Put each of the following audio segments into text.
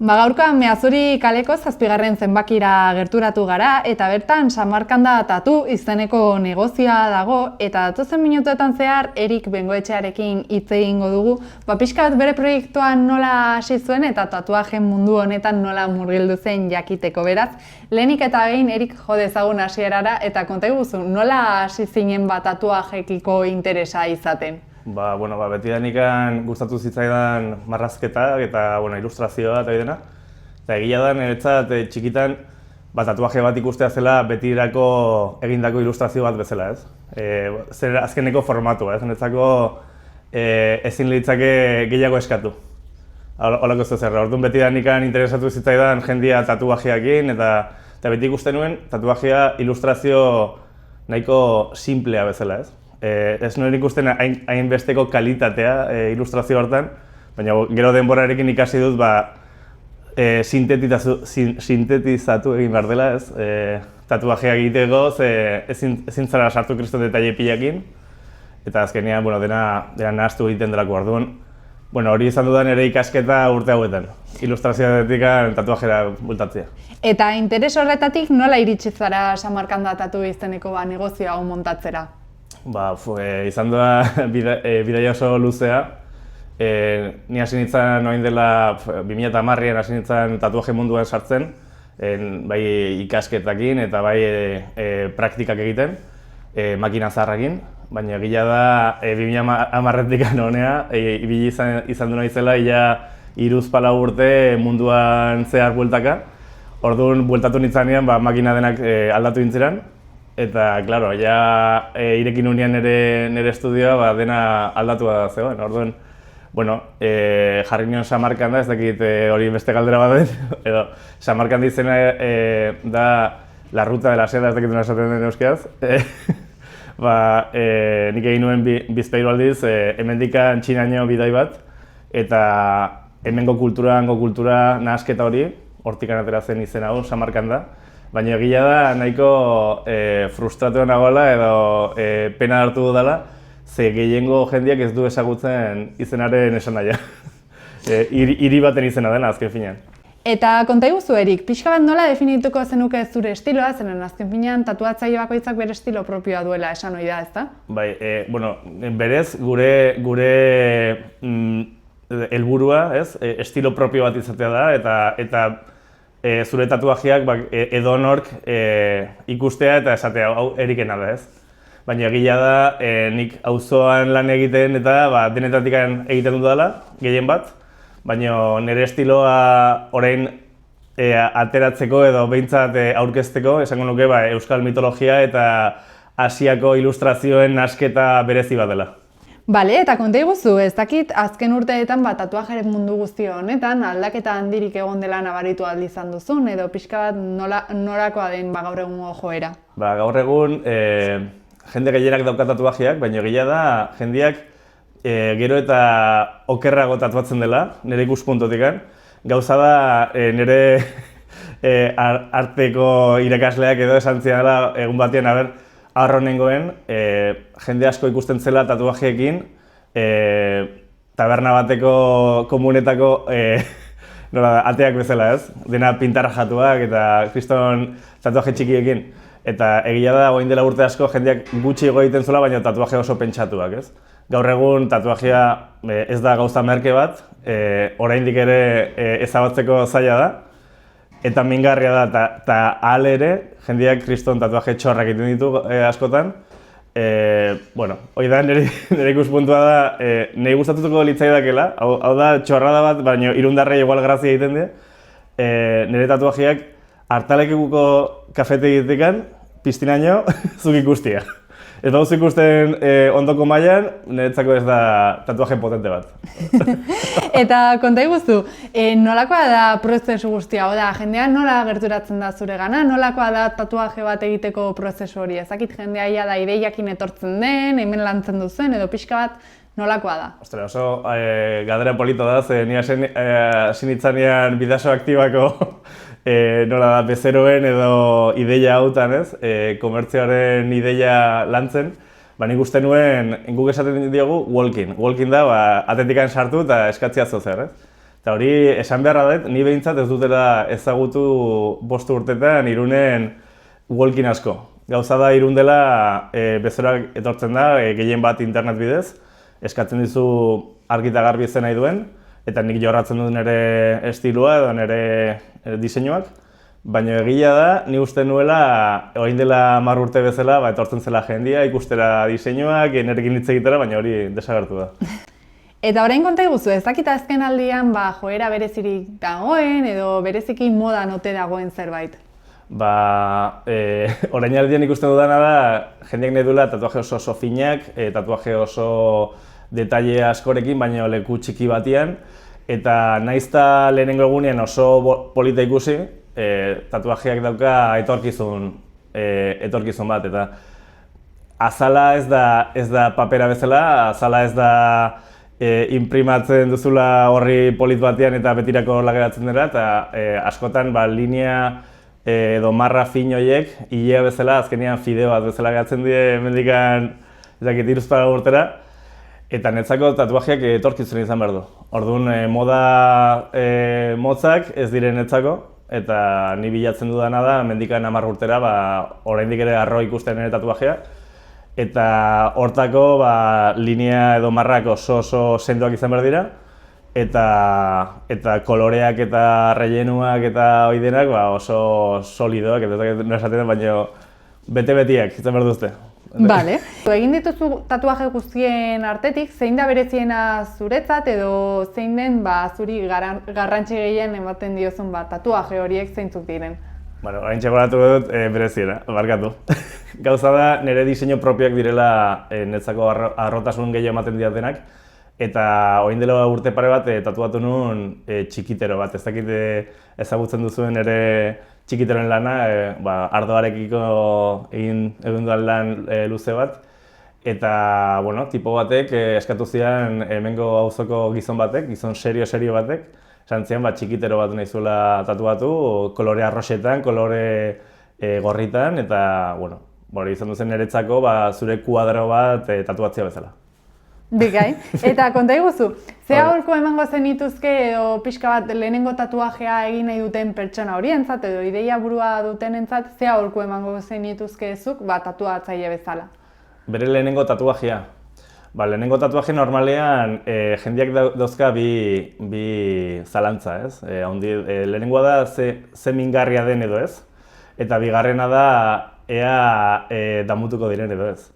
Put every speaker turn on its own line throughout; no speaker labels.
Gaurkoan Meazuri kaleko 7. zenbakira gerturatu gara eta bertan Samarkanda Tatu izeneko negozioa dago eta datozen minutuetan zehar Erik Bengoetxearekin hitz egingo dugu. Pixka bat bere proiektuan nola hasi zuen eta tatuajen mundu honetan nola murgildu zen jakiteko, beraz. Lehenik eta behin Erik jo dezagun hasierara eta konta iguzu, nola hasi zinen tatuajekiko interesa izaten?
Betidanikan gustatu zitzaidan marrazketak eta ilustrazioa eta dena. Eta egia da, niretzat txikitan tatuaje bat ikustea zela betirako egindako ilustrazio bat bezala, ez? Zer azkeneko formatua, ez? Niretzako ezin litzake gehiago eskatu. Holako ez zer, orduan betidanikan interesatu zitzaidan jendia tatuajeekin eta beti ikusten nuen tatuajea ilustrazio nahiko simplea bezala, ez? Ez nuen ikusten hainbesteko kalitatea ilustrazio hartan, baina gero denborarekin ikasi dut sintetizatu egin behar dela, ez? Tatuajea egiteko, ezin zara sartu kriston detaile pilakin, eta azkenean dena nahaztu egiten delako orduan. Hori izan dudan ere ikasketa urte hauetan, ilustrazioatik tatuajera bultatzea.
Eta interes horretatik nola iritsi zara Samarkanda Tatu izeneko negozio hau montatzera?
Izan da bidaia oso luzea. Ni hasi nintzen orain dela 2010an hasi nintzen tatuaje munduan sartzen, bai ikasketakin eta bai praktikak egiten, makina zaharrakin. Baina egia da 2010etik honea, ibili izan du naizela ia 3-4 urte munduan zehar bueltaka. Orduan bueltatu nintzanean makina denak aldatu nintziran. Eta, klaro, ja irekin unean nire estudioa dena aldatua zegoen. Orduan, jarri nion Samarkanda, ez dakit hori beste galdera bat den, edo Samarkanda izena da la ruta de la seda, ez dakit nola esaten den euskaraz. Nik egin nuen bizpahiru aldiz, hemendikan Txinaino bidai bat, eta hemengo kultura nahasketa hori, hortikan atera zen izena hau, Samarkanda. Baina egia da nahiko frustratu nagoela edo pena hartu dudala, ze gehiengo jendeak ez du ezagutzen izenaren esanahia. Hiri baten izena dena azken finean.
Eta konta iguzu Erik, pixka bat nola definituko zenuke zure estiloa, zeren azken finean tatuatzaile bakoitzak bere estilo propioa duela esan ohi da, ezta?
Bai, berez gure helburua, ez? Estilo propio bat izatea da eta zure tatuajeak edonork ikustea eta esatea hau Erikena da, ez? Baina egia da, nik auzoan lan egiten eta denetatik egiten dudala, gehien bat, baina nire estiloa orain ateratzeko edo behintzat aurkezteko, esango nuke euskal mitologia eta Asiako ilustrazioen nahasketa berezi bat dela.
Bale, eta konta iguzu, ez dakit azken urteetan tatuajeren mundu guzti honetan aldaketa handirik egon dela nabaritu aldi izan duzun, edo pixka bat norakoa den gaur egungo joera?
Gaur egun jende gehienak dauka tatuajeak, baina egia da jendeak gero eta okerrago tatuatzen dela, nire ikuspuntotik. Gauza da nire arteko irakasleak edo esan zidan egun batean, arronengoen, jende asko ikusten zela tatuajeekin, taberna bateko komunetako ateak bezala, ez? Dena pintarra jatuak eta kriston tatuaje txikiekin. Eta egia da, orain dela urte asko jendeak gutxi egiten zuela, baina tatuaje oso pentsatuak, ez? Gaur egun tatuajea ez da gauza merke bat, oraindik ere ezabatzeko zaila da. Eta mingarria da, eta ahal ere, jendeak kriston tatuaje txorrak egiten ditu askotan. Hori da, nire ikuspuntua da, nahi gustatuko litzaidakela, hau da txorrada bat, baina irundarrei igual grazia egiten die. Nire tatuajeak hartalekuko kafete egitekan, piztinaino, zuk ikustia. Ez bauz ikusten ondoko mailan, niretzako ez da tatuaje potente bat.
Eta konta iguzu, nolakoa da prozesu guztia? Oda, jendea nola gerturatzen da zure gana? Nolakoa da tatuaje bat egiteko prozesu hori? Ezakit jendea ia da ideiakin etortzen den, hemen lantzen duzen, edo pixka bat nolakoa da?
Ostra, oso galdera polita da, ze ni hasi nintzanean bidaso aktibako nola da, bezeroen edo ideia hautan, ez? Komertzioaren ideia lantzen, nik uste nuen, guk esaten diogu walking. Walking da, atetikan sartu eta eskatzea zer, ez? Eta hori, esan beharra dut, ni behintzat ez dutela ezagutu 5 urtetan Irunen walking asko. Gauza da Irun dela bezeroak etortzen da, gehien bat internet bidez, eskatzen dizu argi eta garbi zen nahi duen, eta nik jorratzen dut nire estilua edo nire diseinuak. Baina egia da, ni uste nuela, orain dela 10 urte bezala, etortzen zela jendia, ikustera diseinuak, nirekin hitz egitera, baina hori desagertu da.
Eta orain konta iguzu, ez dakit azken aldian joera berezirik dagoen edo bereziki modan ote dagoen zerbait?
Orain aldian ikusten dudana da, jendeak nahi duela tatuaje oso finak, tatuaje oso detaile askorekin, baina leku txiki batean. Eta naizta lehenengo egunean oso polita ikusi, tatuajeak dauka etorkizun bat. Eta azala ez da papera bezala, azala ez da imprimatzen duzula horri polit batean eta betirako horla geratzen dira, eta askotan linea edo marra fin horiek, hilea bezala, azkenean fideo bat bezala geratzen die mendikan iruzpaga urtera, eta netzako tatuajeak etorkizun izan behar du. Orduan, moda motzak ez diren netzako, eta ni bilatzen dudana da, mendikan 10 urtera, oraindik ere arro ikusten nire tatuajea, eta hortako linea edo marrak oso sendoak izan behar dira, eta koloreak eta rellenuak eta oidenak oso solidoak, eta no esaten, baina bete-betiak izan behar duzte.
Bale. Egin dituzu tatuaje guztien artetik, zein da bereziena zuretzat edo zein den zuri garrantzi gehien ematen diozun tatuaje horiek zeintzuk diren?
Orain txekoratu dut bereziena, barkatu. Gauza da, nire diseinu propioak direla netzako arrotasun gehiago ematen diatenak, eta orain dela urte pare bat tatuatu nuen txikitero bat. Ez dakit ezagutzen duzuen ere txikiteroen lana, ardoarekiko egin duan lan luze bat. Eta, tipo batek eskatu zidan hemengo auzoko gizon batek, gizon serio batek, esan zian txikitero bat nahi zuela tatuatu, kolore arroxetan, kolore gorritan, eta, izan duzen niretzako zure kuadro bat tatuatzea bezala.
Bigai. Eta konta iguzu, ze aholko emango zenituzke edo pixka bat lehenengo tatuajea egin nahi duten pertsona horientzat edo ideia burua dutenentzat, ze aholko emango zenituzke ezuk tatuatzaile bezala?
Bere lehenengo tatuajea. Lehenengo tatuaje normalean jendeak dauzka bi zalantza, ez? Lehenengoa da ze mingarria den edo ez, eta bigarrena da ea damutuko diren edo ez.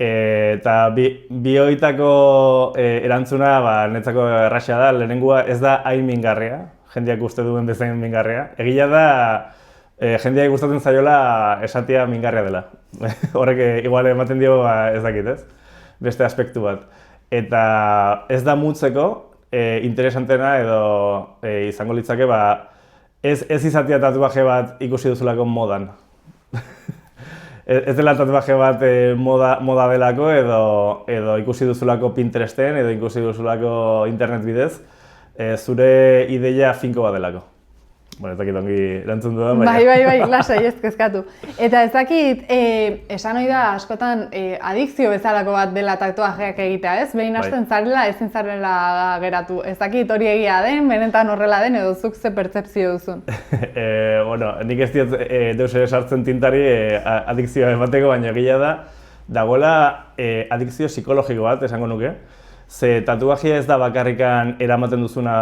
Eta bi horietako erantzuna netzako erraxa da, lehenengoa ez da hain mingarria, jendeak uste duen bezain mingarria. Egia da, jendeak gustatzen zaiola esatea mingarria dela. Horrek igual ematen dio ez dakit, ez? Beste aspektu bat. Eta ez da mutzeko, interesantena edo izango litzake, ez izatea tatuaje bat ikusi duzulako modan. Ez dela tatuaje bat moda delako edo ikusi duzulako Pinteresten edo ikusi duzulako internet bidez, zure ideia finko bat delako. Ez dakit ongi erantzun dudan, baina...
Bai, lasai ez kezkatu. Eta ez dakit, esan ohi da askotan adikzio bezalako bat dela tatuajeak egitea, ez? Behin hasten zarela, ezin zarela geratu. Ez dakit hori egia den, benetan horrela den edo zuk ze pertzepzio duzun?
Nik ez diot deus ere sartzen tintari adikzioa emateko, baina egia da, dagoela adikzio psikologiko bat, esango nuke. Ze tatuajea ez da bakarrikan eramaten duzuna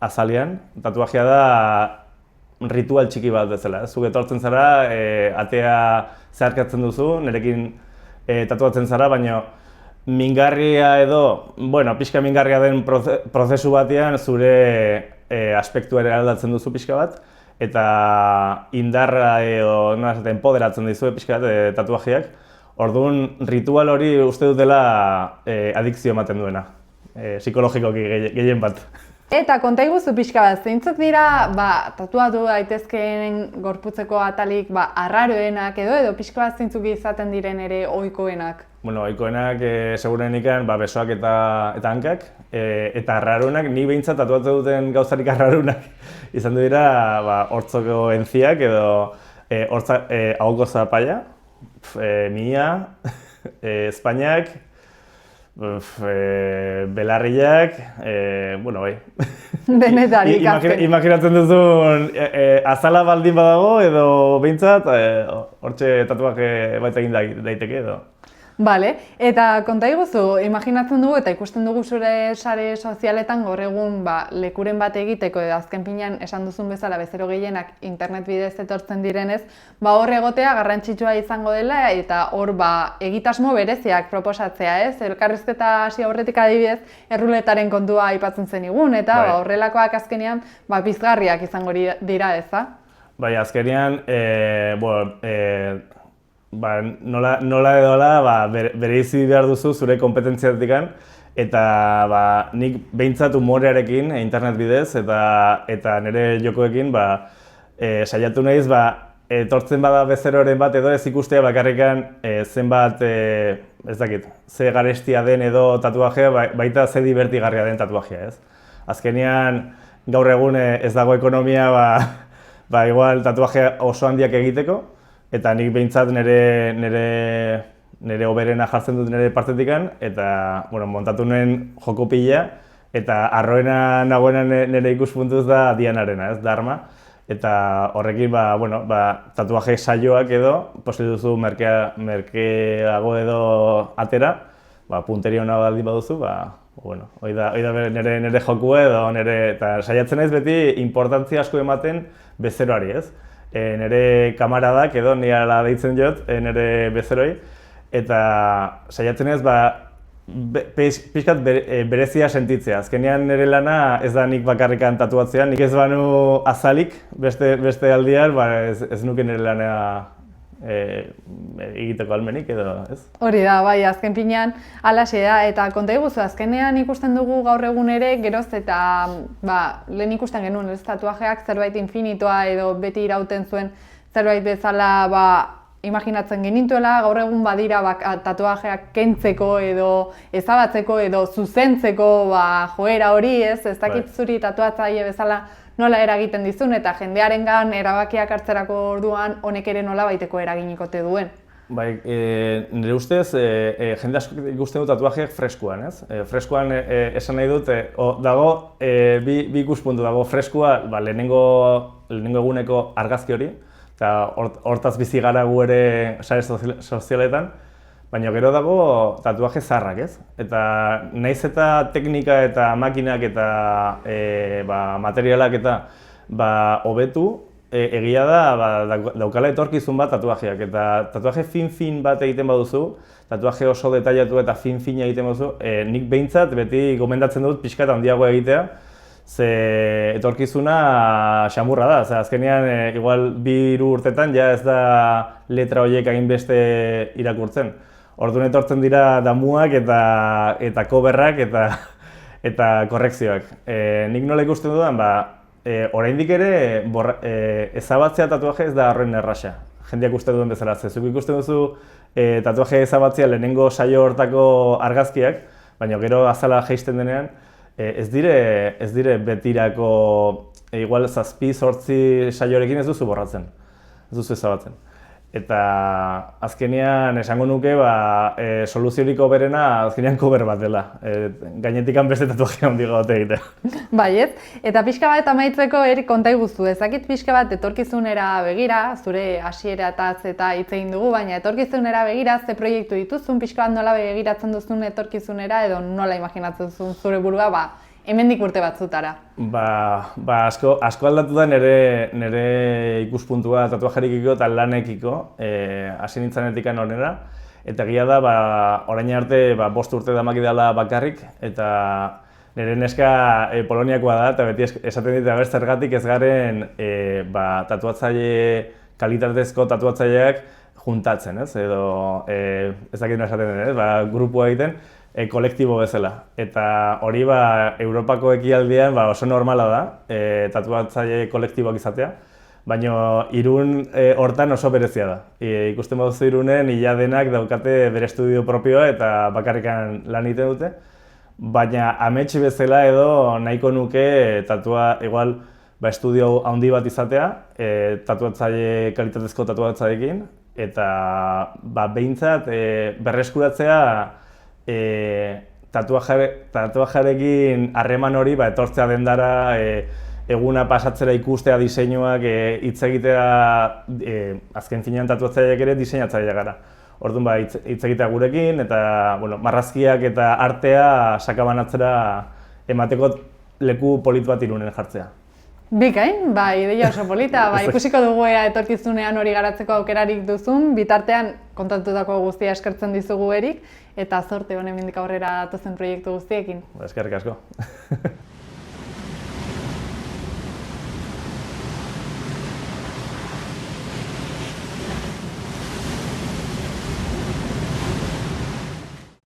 azalean, tatuajea da ritual txiki bat bezala. Zuk etortzen zara, atea zeharkatzen duzu, nirekin tatuatzen zara, baina mingarria edo, pixka mingarria den prozesu batean zure aspektua ere aldatzen duzu pixka bat, eta indarra edo empoderatzen dizu pixka bat tatuajeak. Orduan, ritual hori uste dutela adikzio ematen duena, psikologikoki gehien bat.
Eta konta iguzu pixka bat, zeintzuk dira tatuatu daitezkeen gorputzeko atalik arraroenak edo pixka bat zeintzuk izaten diren ere ohikoenak?
Ohikoenak segurenikan besoak eta hankak, eta arraroenak, ni behintzat tatuatu duten gauzarik arraroenak izan dira hortzoko entziak edo ahoko zapaia, mia, Espainiak, belarriak, bueno, bai.
Denetarik azken.
Imaginatzen duzun azala baldin badago edo behintzat hortxe tatuaje bat egin daiteke edo.
Bale, eta konta iguzu, imaginatzen dugu eta ikusten dugu zure sare sozialetan gaur egun lekuren bat egiteko edo azken finean esan duzun bezala bezero gehienak internet bidez etortzen direnez, hor egotea garrantzitsua izango dela eta hor egitasmo bereziak proposatzea, ez? Elkarrizketa hasi aurretik adibidez erruletaren kontua aipatzen zenigun eta horrelakoak azkenean pizgarriak izango dira, ezta?
Bai, azkenean, nola edola bereizi behar duzu zure kompetentziatikan eta nik behintzat humorearekin internet bidez eta nire jokoekin saiatu nahiz etortzen bada bezeroren bat edo ez ikustea bakarrikan zenbat, ez dakit, ze garestia den edo tatuajea baita ze divertigarria den tatuajea, ez? Azkenean gaur egun ez dago ekonomia igual tatuajea oso handiak egiteko eta nik behintzat nire hoberena jartzen dut nire partetikan eta montatu nuen joko pila eta arroena nagoena nire ikuspuntuz da Dianarena, ez, Dharma. Eta horrekin tatuaje saioak edo, posible duzu merkeago edo atera, punteri hona baldin baduzu, hori da nire jokua edo eta saiatzen naiz beti importantzia asko ematen bezeroari, ez? Nire kamaradak edo nire deitzen jot, nire bezeroi, eta saiatzen ez pixkat berezia sentitzea. Azkenean nire lana ez da nik bakarrikan tatuatzea, nik ez banu azalik beste aldian, ez nuke nire lana egiteko almenik edo, ez?
Hori da, bai, azken finean halaxe da, eta konta iguzu, azkenean ikusten dugu gaur egun ere, geroz eta lehen ikusten genuen, ez, tatuajeak zerbait infinitoa edo beti irauten zuen zerbait bezala imaginatzen genintuela, gaur egun badira tatuajeak kentzeko edo ezabatzeko edo zuzentzeko joera hori, ez dakit zuri tatuatzaile bezala nola eragiten dizun eta jendearengan erabakiak hartzerako orduan honek ere nola baiteko eraginikote duen.
Bai, nire ustez, jende asko ikusten du tatuajeak freskoan, ez? Freskoan esan nahi dut, dago bi ikuspuntu dago freskua lehenengo eguneko argazki hori, eta hortaz bizi gara gu ere sare sozialetan, baina gero dago tatuaje zaharrak, ez? Eta nahiz eta teknika eta makinak eta materialak eta hobetu, egia da daukala etorkizun bat tatuajeak, eta tatuaje fin bat egiten baduzu, tatuaje oso detailatu eta fin-fina egiten baduzu, nik behintzat beti gomendatzen dut pixka eta handiagoa egitea, ze etorkizuna xamurra da, azkenean igual 2-3 urtetan ja ez da letra horiek hainbeste irakurtzen. Orduan etortzen dira damuak eta coverrak eta korrekzioak. Nik nola ikusten dudan, oraindik ere ezabatzea tatuaje ez da horren erraxa. Jendeak uste duen bezala, zuk ikusten duzu tatuaje ezabatzea lehenengo saio hortako argazkiak, baina gero azala jaisten denean, ez dire betirako igual 7-8 saiorekin ez duzu borratzen, ez duzu ezabatzen. Eta azkenean esango nuke soluziorik hoberena azkenean cover bat dela. Gainetikan beste tatuaje handiago bat egitea.
Bai, ez? Eta pixka bat amaitzeko konta iguzu, ezakit pixka bat etorkizunera begira, zure hasierataz eta hitz egin dugu, baina etorkizunera begira ze proiektu dituzun, pixka bat nola begiratzen duzun etorkizunera edo nola imaginatzen duzun zure burua, hemendik urte batzutara.
Asko aldatu da nire ikuspuntua tatuajerikiko eta lanekiko, hasi nintzanetikan honera. Eta egia da, orain arte 5 urte damak dela bakarrik, eta nire neska Poloniakoa da, eta beti esaten dit zergatik ez garen kalitatezko tatuatzaileak juntatzen, ez? Edo ez dakit nola esaten den, grupua egiten, kolektibo bezala. Eta hori Europako ekialdean oso normala da, tatuatzaile kolektiboak izatea, baina Irun hortan oso berezia da. Ikusten baduzu Irunen, ia denak daukate bere estudio propioa eta bakarrikan lan egiten dute, baina amets bezala edo nahiko nuke igual estudio handi bat izatea, kalitatezko tatuatzaileekin, eta behintzat berreskuratzea tatuajearekin harreman hori etortzea dendara, eguna pasatzera ikustea diseinuak, hitz egitea, azken finean tatuatzaileak ere diseinatzaileak gara. Orduan hitz egitea gurekin eta marrazkiak eta artea sakabanatzera emateko leku polit bat Irunen jartzea.
Bikain, ideia oso polita, ikusiko dugu etorkizunean hori garatzeko aukerarik duzun, bitartean kontatutako guztia eskertzen dizugu Erik, eta zorte honen hemendik aurrera datozen proiektu guztiekin.
Eskerrik asko.